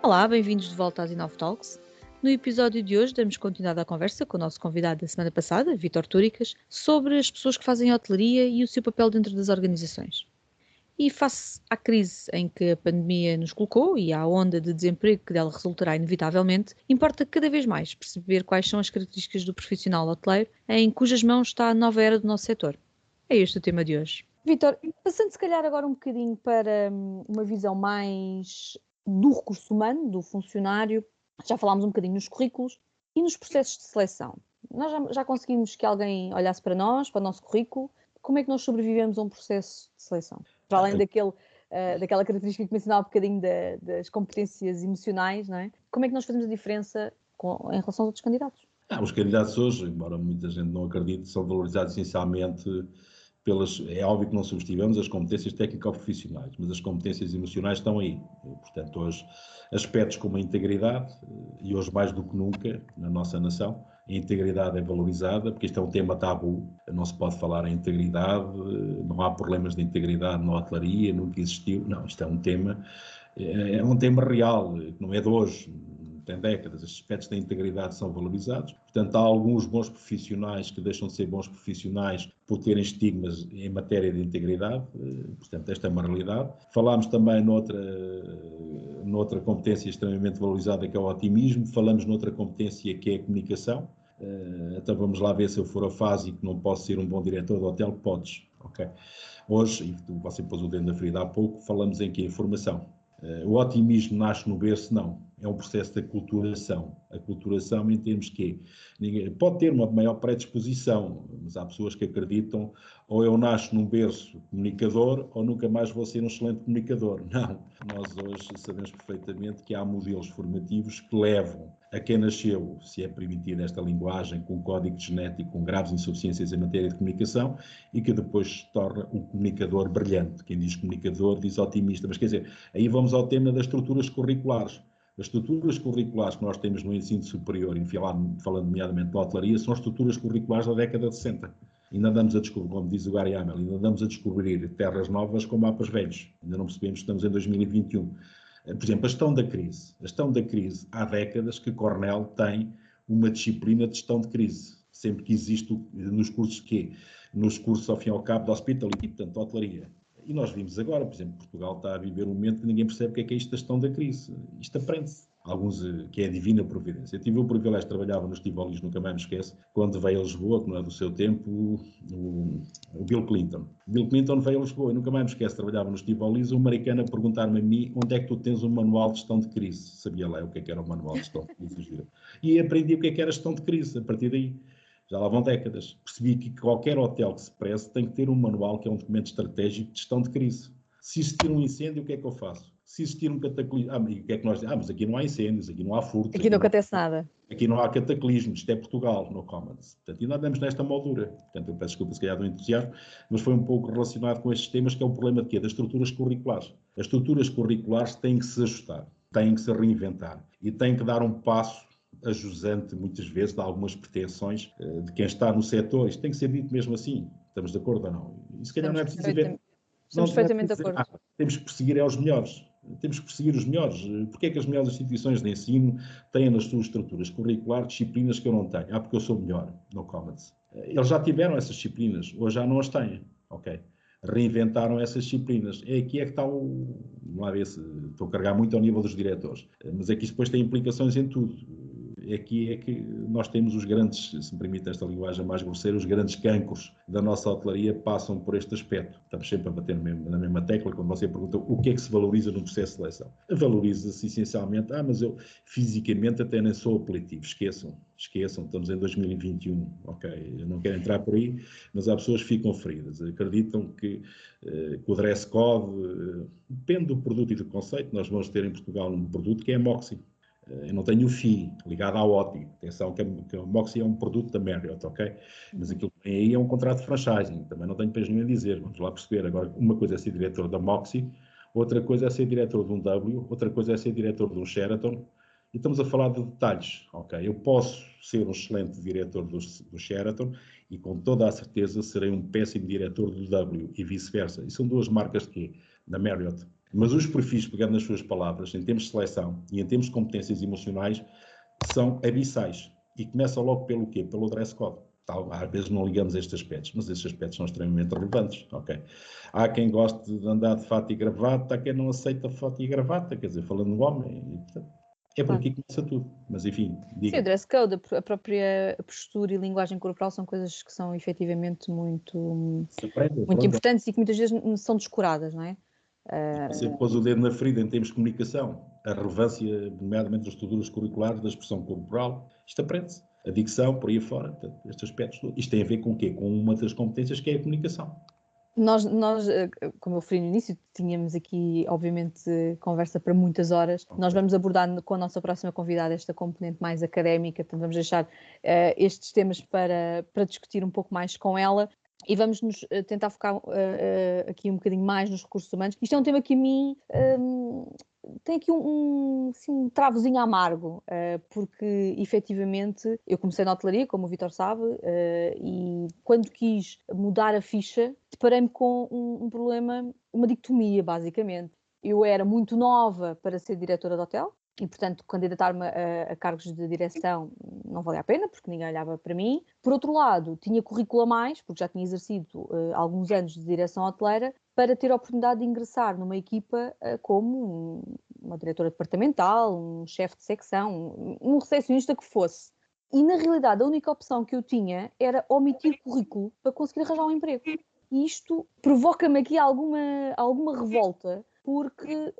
Olá, bem-vindos de volta às Inov Talks. No episódio de hoje damos continuidade à conversa com o nosso convidado da semana passada, Vítor Túricas, sobre as pessoas que fazem hotelaria e o seu papel dentro das organizações. E face à crise em que a pandemia nos colocou e à onda de desemprego que dela resultará inevitavelmente, importa cada vez mais perceber quais são as características do profissional hoteleiro em cujas mãos está a nova era do nosso setor. É este o tema de hoje. Vítor, passando se calhar agora um bocadinho para uma visão mais do recurso humano, do funcionário, já falámos um bocadinho nos currículos e nos processos de seleção. Nós já conseguimos que alguém olhasse para nós, para o nosso currículo. Como é que nós sobrevivemos a um processo de seleção? Para além daquela característica que mencionava um bocadinho das competências emocionais, não é? Como é que nós fazemos a diferença em relação aos outros candidatos? Os candidatos hoje, embora muita gente não acredite, são valorizados essencialmente é óbvio que não subestimamos as competências técnico-profissionais, mas as competências emocionais estão aí. Portanto, hoje, aspectos como a integridade, e hoje mais do que nunca, na nossa nação, a integridade é valorizada, porque isto é um tema tabu, não se pode falar em integridade, não há problemas de integridade na hotelaria, nunca existiu. Não, isto é um tema real, que não é de hoje, tem décadas. Estes aspectos da integridade são valorizados. Portanto, há alguns bons profissionais que deixam de ser bons profissionais por terem estigmas em matéria de integridade. Portanto, esta é uma realidade. Falámos também noutra competência extremamente valorizada, que é o otimismo. Falamos noutra competência, que é a comunicação. Então vamos lá ver se eu for afásico, não posso ser um bom diretor de hotel. Podes, ok. Hoje, e você pôs o dedo na ferida há pouco, falamos em que? Informação. O otimismo nasce no berço? Não. É um processo de aculturação. Aculturação em termos que ninguém pode ter uma maior predisposição, mas há pessoas que acreditam ou eu nasço num berço comunicador ou nunca mais vou ser um excelente comunicador. Não. Nós hoje sabemos perfeitamente que há modelos formativos que levam a quem nasceu, se é permitida esta linguagem, com código genético, com graves insuficiências em matéria de comunicação e que depois se torna um comunicador brilhante. Quem diz comunicador diz otimista. Mas quer dizer, aí vamos ao tema das estruturas curriculares. As estruturas curriculares que nós temos no ensino superior, e falando nomeadamente da hotelaria, são as estruturas curriculares da década de 60. Ainda andamos a descobrir, como diz o Gary Hamel, ainda andamos a descobrir terras novas com mapas velhos. Ainda não percebemos que estamos em 2021. Por exemplo, a gestão da crise. A gestão da crise, há décadas que Cornell tem uma disciplina de gestão de crise. Sempre que existe nos cursos quê? Nos cursos, ao fim e ao cabo, de hospitality, portanto, de hotelaria. E nós vimos agora, por exemplo, Portugal está a viver um momento que ninguém percebe o que é isto da gestão da crise. Isto aprende-se. Alguns que é a divina providência. Eu tive o privilégio, trabalhava nos Tivolis, nunca mais me esqueço, quando veio a Lisboa, que não é do seu tempo, o Bill Clinton. Bill Clinton veio a Lisboa, e nunca mais me esqueço, trabalhava nos Tivolis, um americano a perguntar-me a mim onde é que tu tens um manual de gestão de crise. Sabia lá o que era o manual de gestão de crise. E aprendi o que era gestão de crise, a partir daí. Já lá vão décadas. Percebi que qualquer hotel que se preze tem que ter um manual, que é um documento estratégico de gestão de crise. Se existir um incêndio, o que é que eu faço? Se existir um cataclismo... o que é que nós dizemos? mas aqui não há incêndios, aqui não há furtos. Aqui não acontece nada. Aqui não há cataclismos, isto é Portugal, no Commons. Portanto, ainda andamos nesta moldura. Portanto, eu peço desculpa se calhar do entusiasmo, mas foi um pouco relacionado com estes temas, que é o problema de quê? Das estruturas curriculares. As estruturas curriculares têm que se ajustar, têm que se reinventar e têm que dar um passo ajusante, muitas vezes, de algumas pretensões de quem está no setor. Isto tem que ser dito mesmo assim. Estamos de acordo ou não? E se calhar não é preciso ver... Estamos perfeitamente de acordo. Temos que perseguir aos melhores. Temos que perseguir os melhores. Porquê é que as melhores instituições de ensino têm nas suas estruturas curriculares disciplinas que eu não tenho? Porque eu sou melhor, no Commons. Eles já tiveram essas disciplinas, hoje já não as têm. Ok? Reinventaram essas disciplinas. Aqui é que está o... Vamos lá ver se estou a carregar muito ao nível dos diretores. Mas aqui depois tem implicações em tudo. Aqui é que nós temos os grandes, se me permite esta linguagem mais grosseira, os grandes cancros da nossa hotelaria passam por este aspecto. Estamos sempre a bater na mesma tecla quando você pergunta o que é que se valoriza no processo de seleção. Valoriza-se essencialmente, mas eu fisicamente até nem sou apelativo. Esqueçam, estamos em 2021, ok? Eu não quero entrar por aí, mas há pessoas que ficam feridas. Acreditam que o dress code, depende do produto e do conceito. Nós vamos ter em Portugal um produto que é a Moxie. Eu não tenho o FII ligado à OTI. Atenção que a Moxie é um produto da Marriott, ok? Mas aquilo que tem aí é um contrato de franchising. Também não tenho peso nenhum a dizer. Vamos lá perceber. Agora, uma coisa é ser diretor da Moxie, outra coisa é ser diretor de um W, outra coisa é ser diretor de um Sheraton. E estamos a falar de detalhes, ok? Eu posso ser um excelente diretor do Sheraton e com toda a certeza serei um péssimo diretor do W e vice-versa. E são duas marcas que da Marriott. Mas os perfis, pegando nas suas palavras, em termos de seleção e em termos de competências emocionais, são abissais. E começa logo pelo quê? Pelo dress code. Às vezes não ligamos a estes aspectos, mas estes aspectos são extremamente relevantes. Okay? Há quem goste de andar de fato e gravata, há quem não aceita fato e gravata, quer dizer, falando do homem. É por aqui que começa tudo. Mas enfim, diga. Sim, o dress code, a própria postura e linguagem corporal são coisas que são efetivamente muito importantes e que muitas vezes são descuradas, não é? Você pôs o dedo na ferida em termos de comunicação. A relevância, nomeadamente das estruturas curriculares, da expressão corporal, isto aprende-se. A dicção, por aí fora, estes aspectos. Isto tem a ver com o quê? Com uma das competências que é a comunicação. Nós, como eu referi no início, tínhamos aqui, obviamente, conversa para muitas horas. Okay. Nós vamos abordar com a nossa próxima convidada esta componente mais académica, portanto vamos deixar estes temas para discutir um pouco mais com ela. E vamos nos tentar focar aqui um bocadinho mais nos recursos humanos. Isto é um tema que a mim tem aqui um travozinho amargo, porque efetivamente eu comecei na hotelaria, como o Vítor sabe, e quando quis mudar a ficha, deparei-me com um problema, uma dicotomia, basicamente. Eu era muito nova para ser diretora de hotel, e, portanto, candidatar-me a cargos de direção não valia a pena, porque ninguém olhava para mim. Por outro lado, tinha currículo a mais, porque já tinha exercido alguns anos de direção hoteleira, para ter a oportunidade de ingressar numa equipa como uma diretora departamental, um chefe de secção, um recepcionista que fosse. E, na realidade, a única opção que eu tinha era omitir currículo para conseguir arranjar um emprego. E isto provoca-me aqui alguma revolta, porque,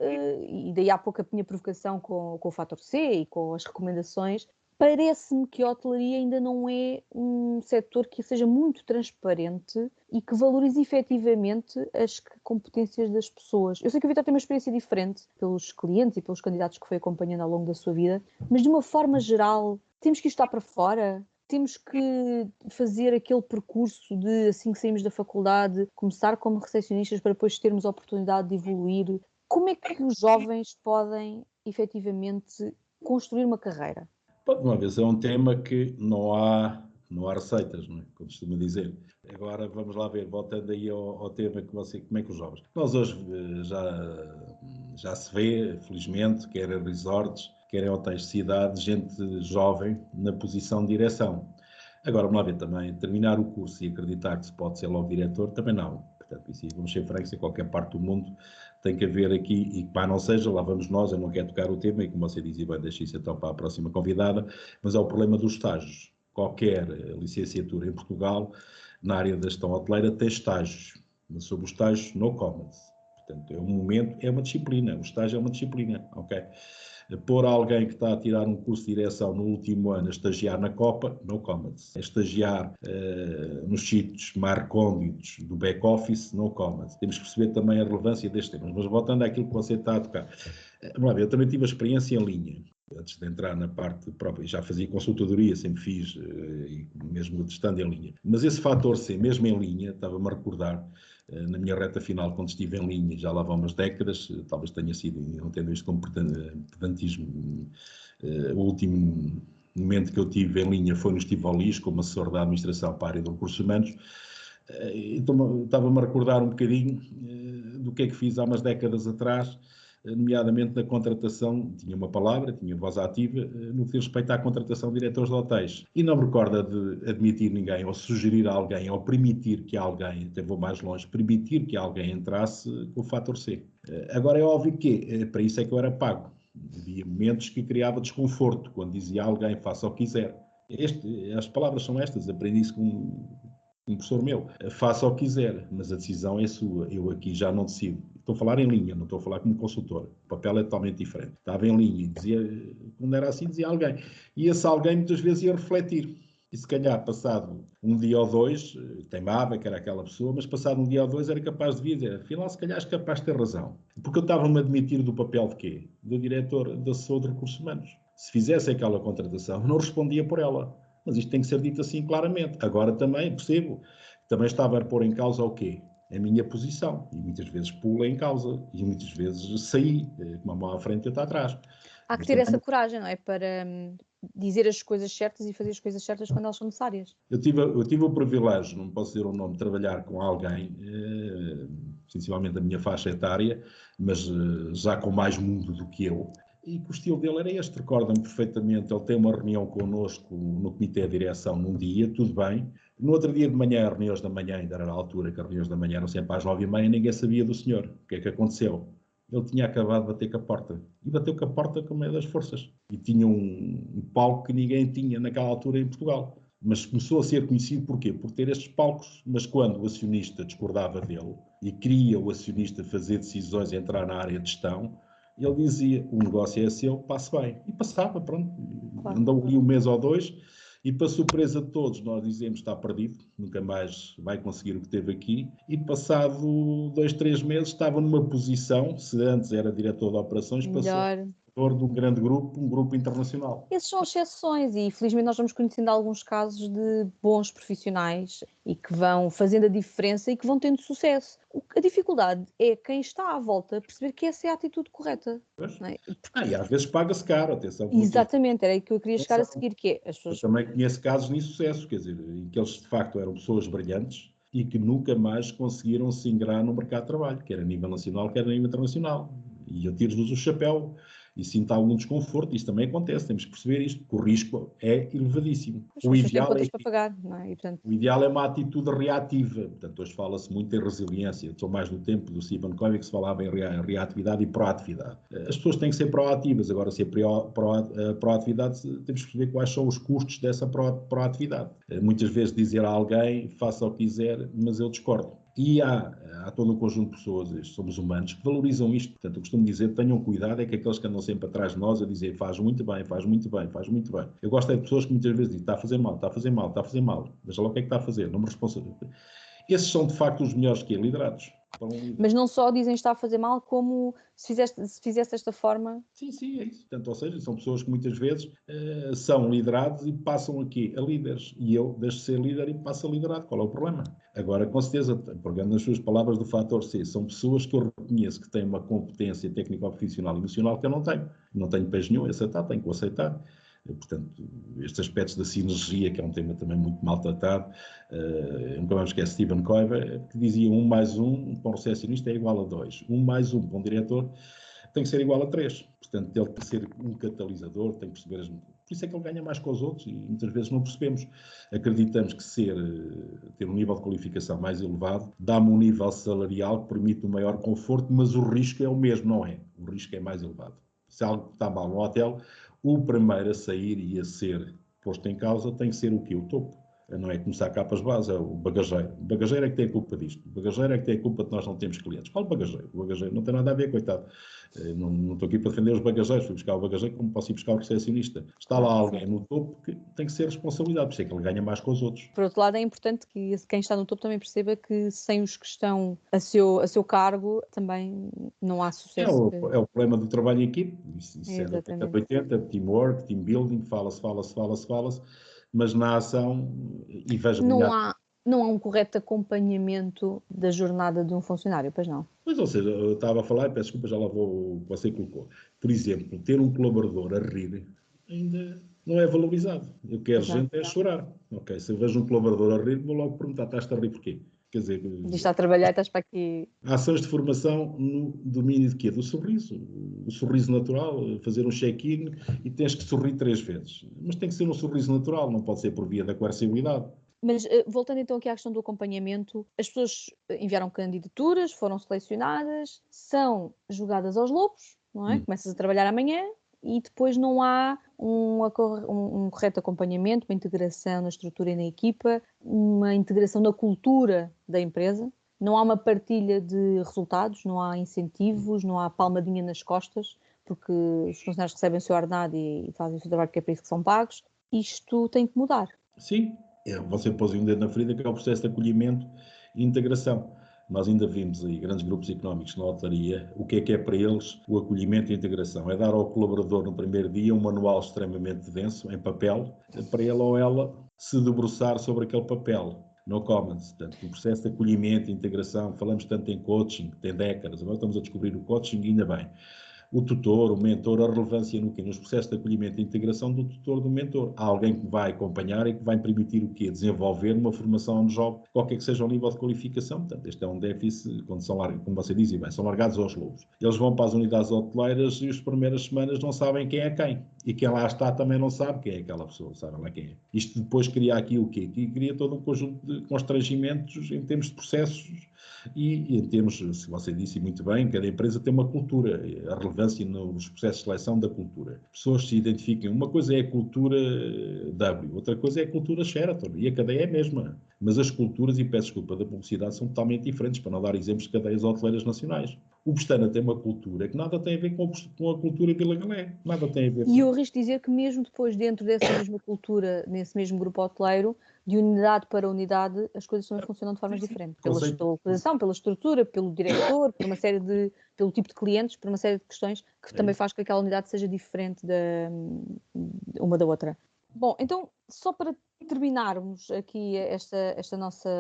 e daí há pouco a minha provocação com o fator C e com as recomendações, parece-me que a hotelaria ainda não é um setor que seja muito transparente e que valorize efetivamente as competências das pessoas. Eu sei que o Vítor tem uma experiência diferente pelos clientes e pelos candidatos que foi acompanhando ao longo da sua vida, mas de uma forma geral, temos que estar para fora? Temos que fazer aquele percurso de, assim que saímos da faculdade, começar como recepcionistas para depois termos a oportunidade de evoluir? Como é que os jovens podem, efetivamente, construir uma carreira? Uma vez, é um tema que não há receitas, não é? Como costuma dizer. Agora, vamos lá ver, voltando aí ao tema que como é que os jovens... Nós hoje já se vê, felizmente, quer em resorts, quer em hotéis de cidade, gente jovem na posição de direção. Agora, vamos lá ver também, terminar o curso e acreditar que se pode ser logo diretor, também não. Portanto, isso, vamos ser francos, em qualquer parte do mundo tem que haver aqui, e que não seja, lá vamos nós, eu não quero tocar o tema, e como você dizia, bem, deixe isso então para a próxima convidada, mas é o problema dos estágios. Qualquer licenciatura em Portugal, na área da gestão hoteleira, tem estágios, mas sobre os estágios, no comments. Portanto, é um momento, é uma disciplina, o estágio é uma disciplina, ok? Pôr alguém que está a tirar um curso de direção no último ano a estagiar na Copa, no comments. A estagiar nos sítios mais recônditos do back-office, no comments. Temos que perceber também a relevância destes temas. Mas voltando àquilo que você está a tocar. Vamos lá ver, eu também tive a experiência em linha. Antes de entrar na parte própria, já fazia consultadoria, sempre fiz, e mesmo estando em linha. Mas esse fator C, mesmo em linha, estava-me a recordar, na minha reta final, quando estive em linha, já lá vão umas décadas, talvez tenha sido, não tendo isto como pedantismo, o último momento que eu tive em linha foi no Estivolis, como assessor da administração para a área de recursos humanos. Então, estava-me a recordar um bocadinho do que é que fiz há umas décadas atrás, nomeadamente na contratação, tinha uma palavra, tinha voz ativa, no que diz respeito à contratação de diretores de hotéis. E não me recorda de admitir ninguém, ou sugerir a alguém, ou permitir que alguém, até vou mais longe, permitir que alguém entrasse com o fator C. Agora é óbvio que, para isso é que eu era pago. Havia momentos que criava desconforto, quando dizia a alguém, faça o que quiser. As palavras são estas, aprendi isso com um professor meu, faça o que quiser, mas a decisão é sua, eu aqui já não decido. Estou a falar em linha, não estou a falar como consultor, o papel é totalmente diferente. Estava em linha e dizia, quando era assim, dizia alguém. E esse alguém muitas vezes ia refletir. E se calhar, passado um dia ou dois, teimava que era aquela pessoa, mas passado um dia ou dois era capaz de vir dizer, afinal, se calhar és capaz de ter razão. Porque eu estava-me a admitir do papel de quê? Do diretor da assessor de recursos humanos. Se fizesse aquela contratação, não respondia por ela. Mas isto tem que ser dito assim claramente. Agora também, percebo, também estava a pôr em causa o quê? A minha posição. E muitas vezes pula em causa. E muitas vezes saí, com uma mão à frente e outra atrás. Há que ter essa coragem, não é? Para dizer as coisas certas e fazer as coisas certas quando elas são necessárias. Eu tive o privilégio, não posso dizer o nome, de trabalhar com alguém, sensivelmente a minha faixa etária, mas já com mais mundo do que eu. E que o estilo dele era este, recorda-me perfeitamente, ele tem uma reunião connosco no comitê de direção num dia, tudo bem. No outro dia de manhã, as reuniões da manhã, ainda era a altura que as reuniões da manhã eram sempre às 9h30, ninguém sabia do senhor. O que é que aconteceu? Ele tinha acabado de bater com a porta. E bateu com a porta com meio das forças. E tinha um palco que ninguém tinha naquela altura em Portugal. Mas começou a ser conhecido porquê? Por ter estes palcos, mas quando o acionista discordava dele e queria o acionista fazer decisões e entrar na área de gestão, ele dizia, o negócio é seu, passe bem. E passava, pronto. Claro. Andou ali um mês ou dois e, para surpresa de todos, nós dizemos está perdido, nunca mais vai conseguir o que teve aqui. E passado 2, 3 meses estava numa posição, se antes era diretor de operações, passou a Melhor. diretor de um grande grupo, um grupo internacional. Esses são exceções e felizmente nós vamos conhecendo alguns casos de bons profissionais e que vão fazendo a diferença e que vão tendo sucesso. A dificuldade é quem está à volta perceber que essa é a atitude correta. Não é? E às vezes paga-se caro, atenção. Exatamente, era aí que eu queria chegar a seguir, que é as Eu pessoas... também conheço casos de insucesso, quer dizer, em que eles de facto eram pessoas brilhantes e que nunca mais conseguiram se ingrar no mercado de trabalho, quer a nível nacional, quer a nível internacional. E eu tiro-vos o chapéu e sinto algum desconforto. Isto também acontece, temos que perceber isto, que o risco é elevadíssimo. As pessoas têm contas para pagar, não é? E, portanto... O ideal é uma atitude reativa. Portanto, hoje fala-se muito em resiliência. Estou mais no tempo do Stephen Covey, que se falava em reatividade e proatividade. As pessoas têm que ser proativas. Agora, se é proatividade, temos que perceber quais são os custos dessa proatividade. Muitas vezes dizer a alguém, faça o que quiser, mas eu discordo. E há todo um conjunto de pessoas, somos humanos, que valorizam isto. Portanto, eu costumo dizer, tenham cuidado, é que aqueles que andam sempre atrás de nós a dizer faz muito bem, faz muito bem, faz muito bem. Eu gosto é de pessoas que muitas vezes dizem está a fazer mal, está a fazer mal, está a fazer mal. Veja lá o que é que está a fazer, não me responsabilizo. Esses são, de facto, os melhores que é liderados. Mas não só dizem que está a fazer mal, como se fizesse desta forma... Sim, é isso. Portanto, ou seja, são pessoas que muitas vezes são liderados e passam aqui a líderes. E eu deixo de ser líder e passo a liderar. Qual é o problema? Agora, com certeza, pegando nas suas palavras do fator C, são pessoas que eu reconheço que têm uma competência técnico-profissional e emocional que eu não tenho. Não tenho peso nenhum, aceitar, tenho que o aceitar. Portanto, estes aspectos da sinergia, que é um tema também muito maltratado, nunca vamos esquecer Stephen Covey, que dizia 1 mais 1 para um recepcionista é igual a 2. 1 mais 1 para um diretor tem que ser igual a 3. Portanto, ele tem que ser um catalisador, tem que perceber Por isso é que ele ganha mais que os outros e muitas vezes não percebemos. Acreditamos que ter um nível de qualificação mais elevado dá-me um nível salarial que permite um maior conforto, mas o risco é o mesmo, não é? O risco é mais elevado. Se algo está mal no hotel, o primeiro a sair e a ser posto em causa tem que ser o quê? O topo. Não é começar cá para as bases, é o bagageiro. O bagageiro é que tem a culpa disto. O bagageiro é que tem a culpa de nós não termos clientes. Qual bagageiro? O bagageiro não tem nada a ver, coitado. Não estou aqui para defender os bagageiros. Fui buscar o bagageiro como posso ir buscar o recepcionista. Está lá alguém no topo que tem que ser responsabilidade. Por isso é que ele ganha mais com os outros. Por outro lado, é importante que quem está no topo também perceba que sem os que estão a seu cargo também não há sucesso. É o problema do trabalho em equipe. Isso é da 80, teamwork, team building, fala-se, mas na ação, e vejo... Não há um correto acompanhamento da jornada de um funcionário, pois não? Pois, ou seja, eu estava a falar, peço desculpa, já lá vou o que você colocou. Por exemplo, ter um colaborador a rir ainda não é valorizado. Eu quero gente a chorar. Ok, se eu vejo um colaborador a rir, vou logo perguntar, estás-te a rir porquê? Quer dizer... Está a trabalhar e estás para aqui... Ações de formação no domínio de quê? Do sorriso. O sorriso natural, fazer um check-in e tens que sorrir 3 vezes. Mas tem que ser um sorriso natural, não pode ser por via da coercibilidade. Mas, voltando então aqui à questão do acompanhamento, as pessoas enviaram candidaturas, foram selecionadas, são jogadas aos lobos, não é? Começas a trabalhar amanhã e depois não há um correto acompanhamento, uma integração na estrutura e na equipa, uma integração na cultura da empresa, não há uma partilha de resultados, não há incentivos, não há palmadinha nas costas, porque os funcionários recebem o seu ordenado e fazem o seu trabalho, que é para isso que são pagos. Isto tem que mudar. Sim. Você pôs um dedo na ferida, que é o processo de acolhimento e integração. Nós ainda vimos aí grandes grupos económicos na hotelaria, o que é para eles o acolhimento e a integração? É dar ao colaborador no primeiro dia um manual extremamente denso, em papel, para ele ou ela se debruçar sobre aquele papel. No comments, portanto, o processo de acolhimento e integração, falamos tanto em coaching, que tem décadas, agora estamos a descobrir o coaching, ainda bem. o tutor, o mentor, a relevância no quê? Nos processos de acolhimento e integração do tutor, do mentor. Há alguém que vai acompanhar e que vai permitir o quê? Desenvolver uma formação de jovem, qualquer que seja o nível de qualificação. Portanto, este é um déficit, quando são largados, como você dizia bem, são largados aos lobos. Eles vão para as unidades hoteleiras e as primeiras semanas não sabem quem é quem. E quem lá está também não sabe quem é aquela pessoa, sabe lá quem é. Isto depois cria aqui o quê? Que cria todo um conjunto de constrangimentos em termos de processos e em termos, se você disse muito bem, cada empresa tem uma cultura, a relevância nos processos de seleção da cultura. Pessoas se identificam, uma coisa é a cultura W, outra coisa é a cultura Sheraton, e a cadeia é a mesma. Mas as culturas, e peço desculpa da publicidade, são totalmente diferentes, para não dar exemplos de cadeias hoteleiras nacionais. O Pestana tem uma cultura que nada tem a ver com a cultura Vila Galé, nada tem a ver. E eu arrisco dizer que mesmo depois, dentro dessa mesma cultura, nesse mesmo grupo hoteleiro, de unidade para unidade, as coisas também funcionam de formas diferentes. Pela localização, pela estrutura, pelo diretor, pelo tipo de clientes, por uma série de questões que também faz com que aquela unidade seja diferente uma da outra. Bom, então, só para terminarmos aqui esta nossa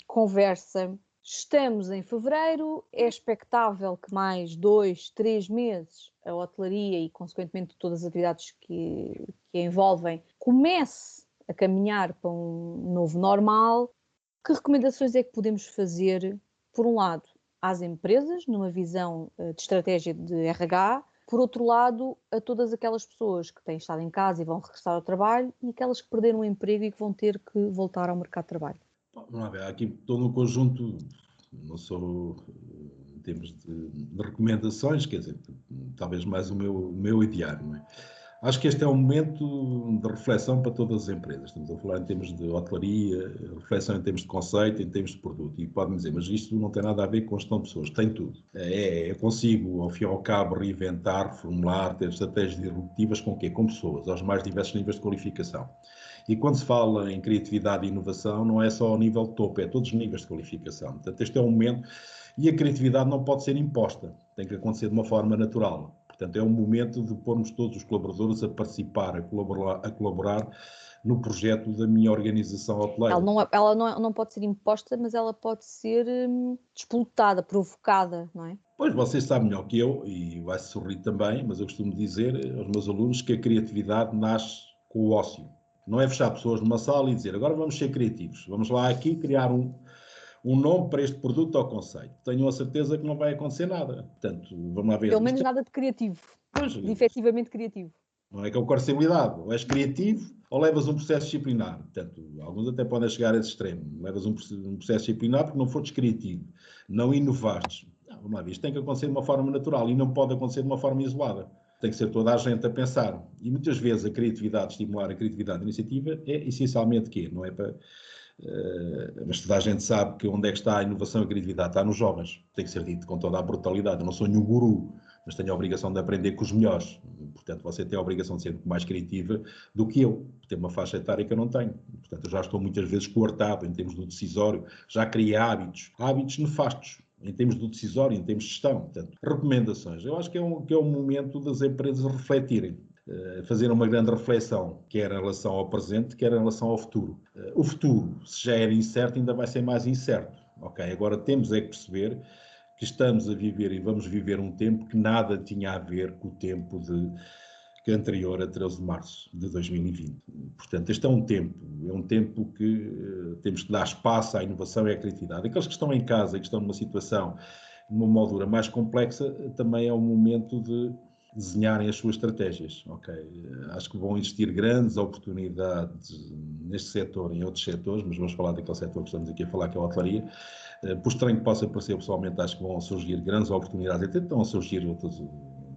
conversa, estamos em fevereiro, é expectável que mais 2, 3 meses a hotelaria e, consequentemente, todas as atividades que a envolvem comece a caminhar para um novo normal. Que recomendações é que podemos fazer, por um lado, às empresas, numa visão de estratégia de RH, por outro lado, a todas aquelas pessoas que têm estado em casa e vão regressar ao trabalho e aquelas que perderam o emprego e que vão ter que voltar ao mercado de trabalho? Vamos lá ver, aqui todo um conjunto, não sou em termos de recomendações, quer dizer, talvez mais o meu ideário, não é? Acho que este é um momento de reflexão para todas as empresas. Estamos a falar em termos de hotelaria, reflexão em termos de conceito, em termos de produto. E podem dizer, mas isto não tem nada a ver com gestão de pessoas. Tem tudo. Eu consigo, ao fim e ao cabo, reinventar, reformular, ter estratégias disruptivas com o quê? Com pessoas, aos mais diversos níveis de qualificação. E quando se fala em criatividade e inovação, não é só ao nível de topo, é todos os níveis de qualificação. Portanto, este é um momento, e a criatividade não pode ser imposta, tem que acontecer de uma forma natural. Portanto, é um momento de pormos todos os colaboradores a participar, a colaborar no projeto da minha organização hoteleira. Ela não pode ser imposta, mas ela pode ser disputada, provocada, não é? Pois, vocês sabem melhor que eu, e vai-se sorrir também, mas eu costumo dizer aos meus alunos que a criatividade nasce com o ócio. Não é fechar pessoas numa sala e dizer, agora vamos ser criativos, vamos lá aqui criar um nome para este produto ou conceito. Tenho a certeza que não vai acontecer nada. Portanto, vamos lá ver. Pelo menos nada de criativo, de efetivamente criativo. Não é que é o corcibilidade. Ou és criativo ou levas um processo disciplinar. Portanto, alguns até podem chegar a esse extremo. Levas um processo disciplinar porque não foste criativo, não inovaste. Vamos lá ver, isto tem que acontecer de uma forma natural e não pode acontecer de uma forma isolada. Tem que ser toda a gente a pensar. E muitas vezes a criatividade, estimular a criatividade, a iniciativa, é essencialmente quê? Não é para... mas toda a gente sabe que onde é que está a inovação e a criatividade? Está nos jovens. Tem que ser dito com toda a brutalidade. Eu não sou nenhum guru, mas tenho a obrigação de aprender com os melhores. Portanto, você tem a obrigação de ser mais criativa do que eu. Tem uma faixa etária que eu não tenho. Portanto, eu já estou muitas vezes coartado em termos do decisório, já criei hábitos nefastos em termos do decisório, em termos de gestão. Portanto, recomendações. Eu acho que é um momento das empresas refletirem, fazer uma grande reflexão, quer em relação ao presente, quer em relação ao futuro. O futuro, se já era incerto, ainda vai ser mais incerto. Ok, agora temos é que perceber que estamos a viver e vamos viver um tempo que nada tinha a ver com o tempo que anterior a 13 de março de 2020. Portanto, este é um tempo que temos que dar espaço à inovação e à criatividade. Aqueles que estão em casa e que estão numa situação, numa moldura mais complexa, também é um momento de desenharem as suas estratégias. Okay? Acho que vão existir grandes oportunidades neste setor e em outros setores, mas vamos falar daquele setor que estamos aqui a falar, que é a hotelaria. Por estranho que possa parecer, pessoalmente, acho que vão surgir grandes oportunidades, até estão a surgir outras,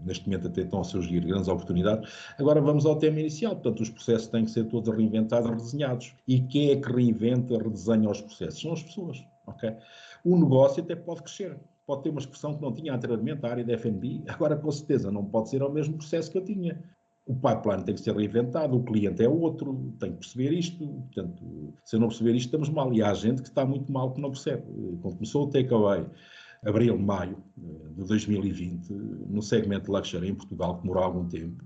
neste momento até estão a surgir grandes oportunidades. Agora vamos ao tema inicial, portanto os processos têm que ser todos reinventados, redesenhados. E quem é que reinventa, redesenha os processos? São as pessoas. Okay? O negócio até pode crescer, pode ter uma expressão que não tinha anteriormente, a área da F&B, agora com certeza não pode ser ao mesmo processo que eu tinha. O pipeline tem que ser reinventado, o cliente é outro, tem que perceber isto, portanto, se eu não perceber isto estamos mal, e há gente que está muito mal que não percebe. Quando começou o takeaway, abril, maio de 2020, no segmento de luxury em Portugal, que demorou algum tempo,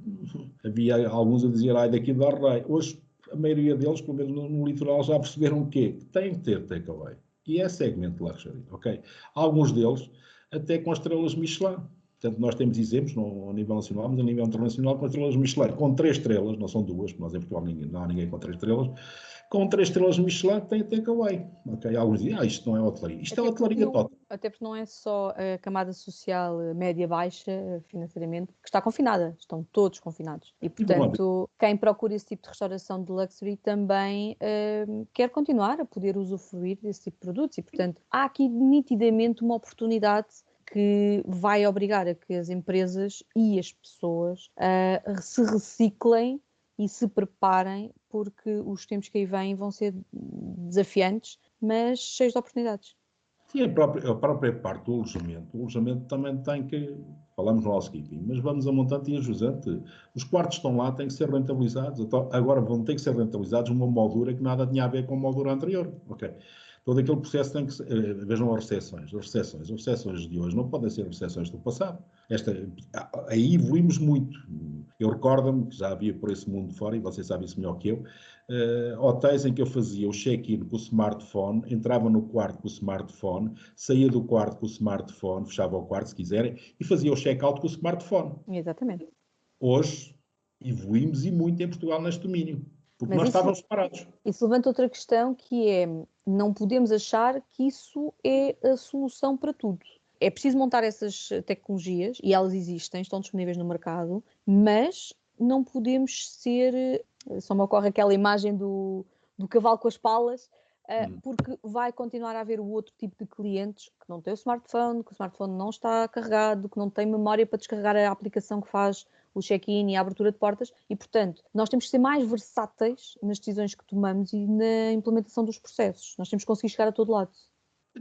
havia alguns a dizer, ai, daqui dá rei. Hoje, a maioria deles, pelo menos no litoral, já perceberam o quê? Que tem que ter takeaway. E é segmento de luxury, ok? Alguns deles, até com as estrelas Michelin. Portanto, nós temos exemplos, não a nível nacional, mas a nível internacional, com estrelas Michelin, com 3 estrelas, não são 2, porque nós em Portugal não há ninguém com 3 estrelas, com 3 estrelas Michelin tem takeaway. Ok, alguns dizem, isto não é hotelaria. Isto é hotelaria total. Até porque não é só a camada social média-baixa, financeiramente, que está confinada. Estão todos confinados. E, portanto, quem procura esse tipo de restauração de luxury também quer continuar a poder usufruir desse tipo de produtos. E, portanto, há aqui nitidamente uma oportunidade que vai obrigar a que as empresas e as pessoas se reciclem e se preparem, porque os tempos que aí vêm vão ser desafiantes, mas cheios de oportunidades. Sim, a própria parte do alojamento. O alojamento também tem que, falamos no housekeeping, mas vamos a montante e a jusante. Os quartos estão lá, têm que ser rentabilizados. Agora vão ter que ser rentabilizados uma moldura que nada tinha a ver com a moldura anterior. Ok. Todo aquele processo tem que ser, vejam as recepções. As recepções de hoje não podem ser recepções do passado. Aí evoluímos muito. Eu recordo-me que já havia por esse mundo fora, e vocês sabem isso melhor que eu, hotéis em que eu fazia o check-in com o smartphone, entrava no quarto com o smartphone, saía do quarto com o smartphone, fechava o quarto se quiserem, e fazia o check-out com o smartphone. Exatamente. Hoje evoluímos e muito em Portugal neste domínio, porque nós estávamos parados. Isso levanta outra questão, que é, não podemos achar que isso é a solução para tudo. É preciso montar essas tecnologias, e elas existem, estão disponíveis no mercado, mas não podemos ser, só me ocorre aquela imagem do cavalo com as palas, porque vai continuar a haver o outro tipo de clientes que não tem o smartphone, que o smartphone não está carregado, que não tem memória para descarregar a aplicação que faz o check-in e a abertura de portas, e, portanto, nós temos que ser mais versáteis nas decisões que tomamos e na implementação dos processos. Nós temos que conseguir chegar a todo lado.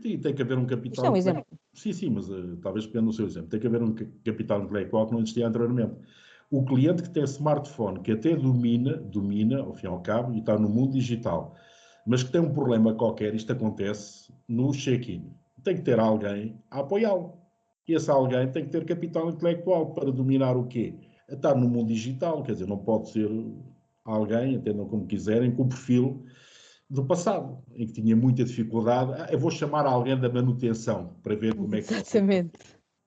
E tem que haver um capital... Isto é um exemplo. Sim, mas talvez dependa do seu exemplo. Tem que haver um capital intelectual que não existia anteriormente. O cliente que tem smartphone, que até domina, ao fim e ao cabo, e está no mundo digital, mas que tem um problema qualquer, isto acontece no check-in. Tem que ter alguém a apoiá-lo. E esse alguém tem que ter capital intelectual para dominar o quê? Estar no mundo digital, quer dizer, não pode ser alguém, entendam como quiserem, com o perfil do passado, em que tinha muita dificuldade. Eu vou chamar alguém da manutenção para ver como é que... Exatamente.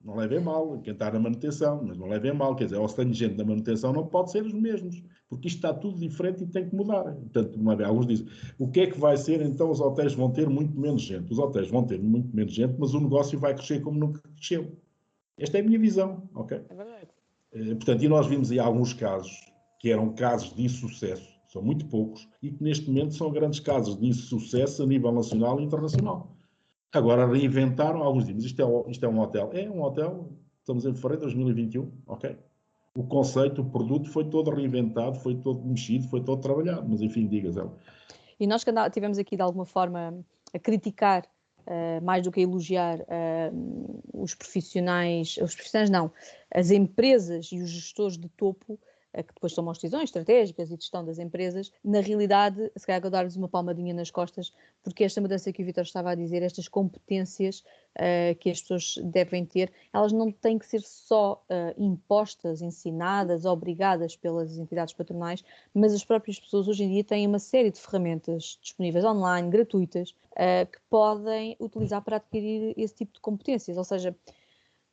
Não levem mal, quem está na manutenção, mas não levem mal, quer dizer, ou se tem gente na manutenção, não pode ser os mesmos, porque isto está tudo diferente e tem que mudar. Portanto, alguns dizem, o que é que vai ser, então os hotéis vão ter muito menos gente. Os hotéis vão ter muito menos gente, mas o negócio vai crescer como nunca cresceu. Esta é a minha visão, ok? É verdade. Portanto, e nós vimos aí alguns casos, que eram casos de insucesso, são muito poucos, e que neste momento são grandes casos de insucesso a nível nacional e internacional. Agora reinventaram, alguns dizem, isto é um hotel. É um hotel, estamos em fevereiro de 2021, ok? O conceito, o produto foi todo reinventado, foi todo mexido, foi todo trabalhado, mas enfim, diga, Zé. E nós que tivemos aqui de alguma forma a criticar, mais do que a elogiar, os profissionais não, as empresas e os gestores de topo, que depois tomam as decisões estratégicas e de gestão das empresas, na realidade, se calhar eu dar-lhes uma palmadinha nas costas, porque esta mudança que o Vítor estava a dizer, estas competências que as pessoas devem ter, elas não têm que ser só impostas, ensinadas, obrigadas pelas entidades patronais, mas as próprias pessoas hoje em dia têm uma série de ferramentas disponíveis online, gratuitas, que podem utilizar para adquirir esse tipo de competências, ou seja,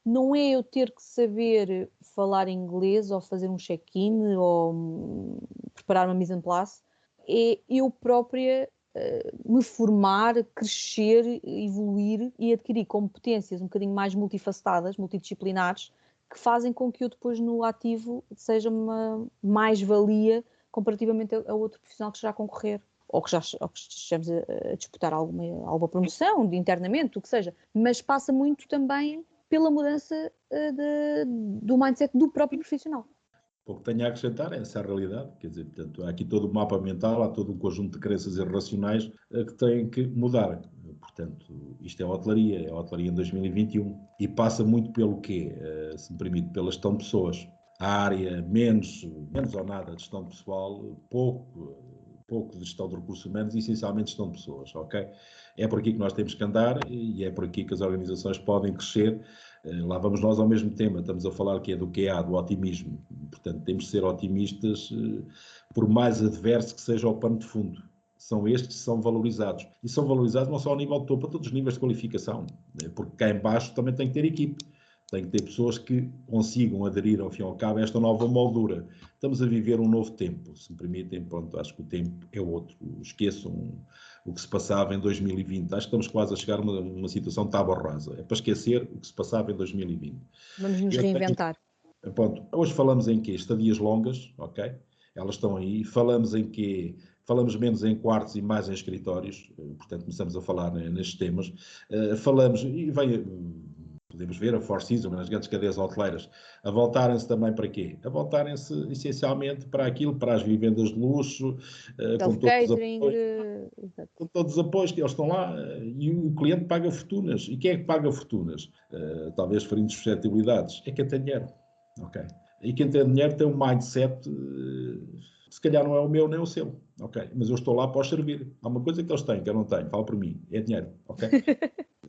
não é eu ter que saber falar inglês ou fazer um check-in ou preparar uma mise en place, é eu própria me formar, crescer, evoluir e adquirir competências um bocadinho mais multifacetadas, multidisciplinares, que fazem com que eu depois no ativo seja uma mais-valia comparativamente a outro profissional que já a concorrer. Ou que estejamos a disputar alguma promoção internamente, o que seja. Mas passa muito também pela mudança do mindset do próprio profissional. Pouco tenho a acrescentar, essa é a realidade. Quer dizer, portanto, há aqui todo o mapa mental, há todo um conjunto de crenças irracionais que têm que mudar. Portanto, isto é a hotelaria em 2021. E passa muito pelo quê? Se me permite, pela gestão de pessoas. A área menos ou nada de gestão de pessoal, pouco de gestão de recursos humanos e essencialmente gestão de pessoas, ok? É por aqui que nós temos que andar e é por aqui que as organizações podem crescer. Lá vamos nós ao mesmo tema, estamos a falar que é do QA, do otimismo. Portanto, temos de ser otimistas, por mais adverso que seja o pano de fundo. São estes que são valorizados. E são valorizados não só ao nível de topo, a todos os níveis de qualificação, porque cá em baixo também tem que ter equipe. Tem que ter pessoas que consigam aderir, ao fim e ao cabo, a esta nova moldura. Estamos a viver um novo tempo, se me permitem. Pronto, acho que o tempo é outro. Esqueçam o que se passava em 2020. Acho que estamos quase a chegar a uma situação de tábua rasa. É para esquecer o que se passava em 2020. Vamos nos reinventar. Pronto, hoje falamos em quê? Estadias longas, ok? Elas estão aí. Falamos em quê? Falamos menos em quartos e mais em escritórios. Portanto, começamos a falar nestes temas. Falamos, e podemos ver a Four Seasons, nas grandes cadeias hoteleiras, a voltarem-se também para quê? A voltarem-se essencialmente para aquilo, para as vivendas de luxo, Self-catering. Com todos os apoios que eles estão lá, e o cliente paga fortunas. E quem é que paga fortunas? Talvez ferindo suscetibilidades. É quem tem dinheiro. Okay. E quem tem dinheiro tem um mindset, se calhar não é o meu nem o seu. Okay. Mas eu estou lá para os servir. Há uma coisa que eles têm, que eu não tenho, fala por mim, é dinheiro. Okay?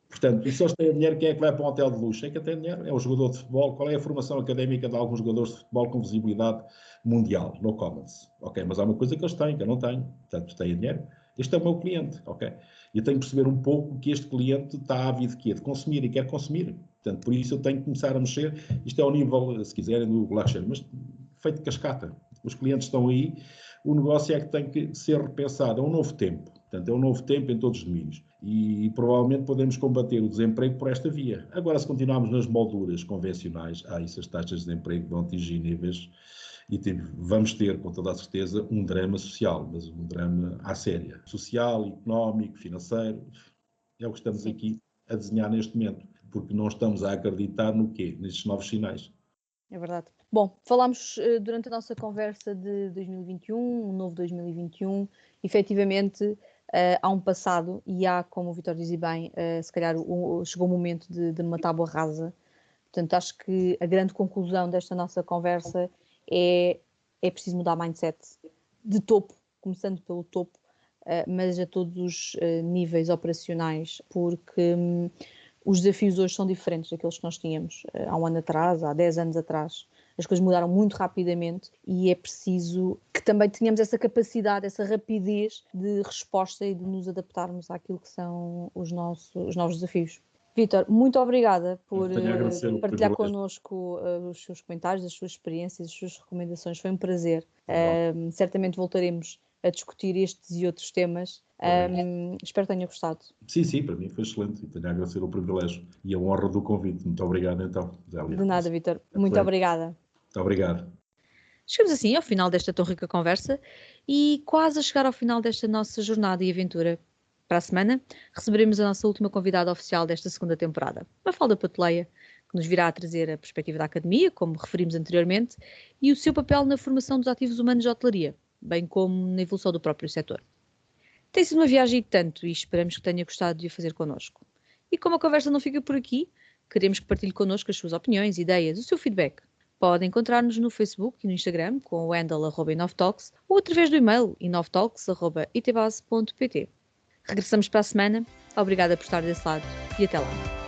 Portanto, e se eles têm dinheiro, quem é que vai para um hotel de luxo? É quem tem dinheiro, é o jogador de futebol. Qual é a formação académica de alguns jogadores de futebol com visibilidade mundial? No comments. Ok, mas há uma coisa que eles têm, que eu não tenho. Portanto, têm dinheiro. Este é o meu cliente, ok? E eu tenho que perceber um pouco que este cliente está ávido de quê? De consumir e quer consumir. Portanto, por isso eu tenho que começar a mexer. Isto é ao nível, se quiserem, do luxury, mas feito de cascata. Os clientes estão aí, o negócio é que tem que ser repensado. É um novo tempo. Portanto, é um novo tempo em todos os domínios. E provavelmente podemos combater o desemprego por esta via. Agora, se continuarmos nas molduras convencionais, isso as taxas de desemprego vão atingir níveis e vamos ter, com toda a certeza, um drama social, mas um drama à séria. Social, económico, financeiro. É o que estamos aqui a desenhar neste momento, porque não estamos a acreditar no quê? Nestes novos sinais. É verdade. Bom, falámos durante a nossa conversa de 2021, um novo 2021. Efetivamente, há um passado e há, como o Vítor dizia bem, se calhar chegou o momento de uma tábua rasa. Portanto, acho que a grande conclusão desta nossa conversa é preciso mudar mindset de topo, começando pelo topo, mas a todos os níveis operacionais, porque os desafios hoje são diferentes daqueles que nós tínhamos há um ano atrás, há 10 anos atrás. As coisas mudaram muito rapidamente e é preciso que também tenhamos essa capacidade, essa rapidez de resposta e de nos adaptarmos àquilo que são os novos desafios. Vítor, muito obrigada por partilhar connosco os seus comentários, as suas experiências, as suas recomendações. Foi um prazer. Certamente voltaremos a discutir estes e outros temas. Espero que tenha gostado. Sim, para mim foi excelente e tenho a agradecer o privilégio e a honra do convite. Muito obrigado, então, Zélia. De nada, Vítor. Muito obrigada. Muito obrigado. Chegamos assim ao final desta tão rica conversa e quase a chegar ao final desta nossa jornada e aventura. Para a semana, receberemos a nossa última convidada oficial desta segunda temporada, Mafalda Patuleia, que nos virá a trazer a perspectiva da academia, como referimos anteriormente, e o seu papel na formação dos ativos humanos de hotelaria, bem como na evolução do próprio setor. Tem sido uma viagem e tanto e esperamos que tenha gostado de a fazer connosco. E como a conversa não fica por aqui, queremos que partilhe connosco as suas opiniões, ideias, o seu feedback. Pode encontrar-nos no Facebook e no Instagram com o handle @inovtalks ou através do e-mail inovtalks@itbase.pt. Regressamos para a semana. Obrigada por estar desse lado e até lá.